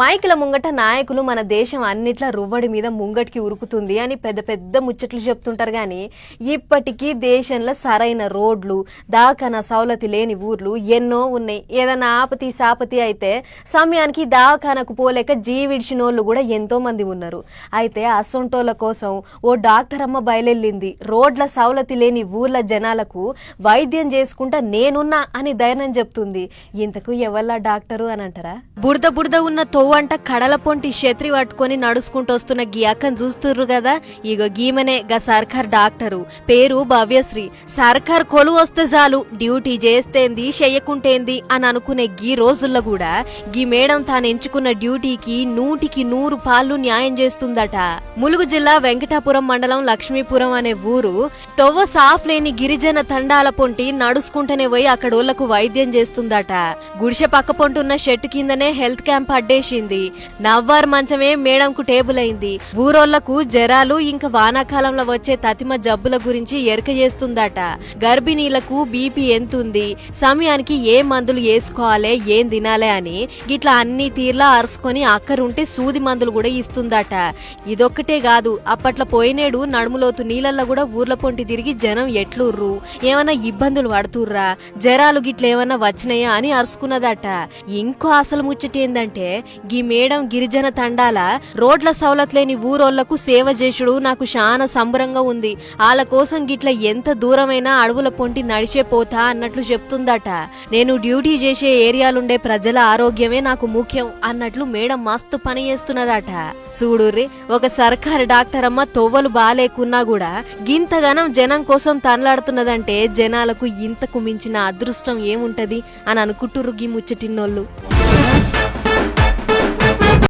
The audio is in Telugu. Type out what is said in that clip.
మైకుల ముంగట నాయకులు మన దేశం అన్నిట్లా రువ్వడి మీద ముంగటికి ఉరుకుతుంది అని పెద్ద పెద్ద ముచ్చట్లు చెప్తుంటారు గాని ఇప్పటికీ దేశంలో సరైన రోడ్లు దాఖానా సౌలతి లేని ఊర్లు ఎన్నో ఉన్నాయి. ఏదైనా ఆపతి సాపతి అయితే సమయానికి దాఖానకు పోలేక జీవిడిచినోళ్ళు కూడా ఎంతో మంది ఉన్నారు. అయితే అసొంటోళ్ళ కోసం ఓ డాక్టర్ అమ్మ బయలెళ్ళింది. రోడ్ల సౌలతి లేని ఊర్ల జనాలకు వైద్యం చేసుకుంటా నేనున్నా అని ధైర్యం చెప్తుంది. ఇంతకు ఎవల్లా డాక్టరు అని అంటారా? బురద బురద ఉన్న తోవంట కడల పొంటి ఛత్రి పట్టుకొని నడుచుకుంటూ వస్తున్న గీ అక్కను చూస్తుర్రు కదా, ఇగో గీమనే గా సర్కార్ డాక్టరు. పేరు భవ్యశ్రీ. సర్కార్ కొలు వస్తే చాలు డ్యూటీ చేస్తేంది చెయ్యకుంటేంది అని అనుకునే గీ రోజుల్లో కూడా గీ మేడం తాను ఎంచుకున్న డ్యూటీకి 100కి 100 పాళ్ళు న్యాయం చేస్తుందట. ములుగు జిల్లా వెంకటాపురం మండలం లక్ష్మీపురం అనే ఊరు తొవ్వ సాఫ్ లేని గిరిజన తండాల పొంటి నడుచుకుంటూనే పోయి అక్కడోళ్లకు వైద్యం చేస్తుందట. గుడిసె పక్క పొంటున్న షెట్టు కిందనే హెల్త్ క్యాంప్ అడ్డేసింది. నవ్వారు మంచమే మేడంకు టేబుల్ అయింది. ఊరోళ్లకు జరాలు ఇంకా వానాకాలంలో వచ్చే తతిమ జబ్బుల గురించి ఎరక చేస్తుందట. గర్భిణీలకు బీపీ ఎంతుంది, సమయానికి ఏ మందులు వేసుకోవాలి, ఏం తినాలి అని గిట్లా అన్ని తీర్లా అరుసుకొని అక్కరుంటే సూది మందులు కూడా ఇస్తుందట. ఇదొక్కటే కాదు, అప్పట్లో పోయినేడు నడుములోతు నీళ్ళల్లో కూడా ఊర్ల పొంటి తిరిగి జనం ఎట్లుర్రు, ఏమన్నా ఇబ్బందులు పడుతుర్రా, జరాలు గిట్ల ఏమన్నా వచ్చినాయా అని అరుసుకున్నదట. ఇంకో అసలు ముచ్చటేందంటే గీ మేడం గిరిజన తండాల రోడ్ల సౌలత్ లేని ఊరోళ్లకు సేవ చేసుడు నాకు చాలా సంబరంగా ఉంది. వాళ్ళ కోసం గిట్ల ఎంత దూరమైనా అడవుల పొంటి నడిచే పోతా అన్నట్లు చెప్తుందట. నేను డ్యూటీ చేసే ఏరియాలుండే ప్రజల ఆరోగ్యమే నాకు ముఖ్యం అన్నట్లు మేడం మస్తు పని చేస్తున్నదట. చూడుర్రి, ఒక సర్కారు డాక్టర్ అమ్మ తొవ్వలు బాలేకున్నా కూడా గింతగానం జనం కోసం తనలాడుతున్నదంటే జనాలకు ఇంతకు మించిన అదృష్టం ఏముంటది అని అనుకుంటుర్రు గీ ముచ్చటిన్నోళ్ళు.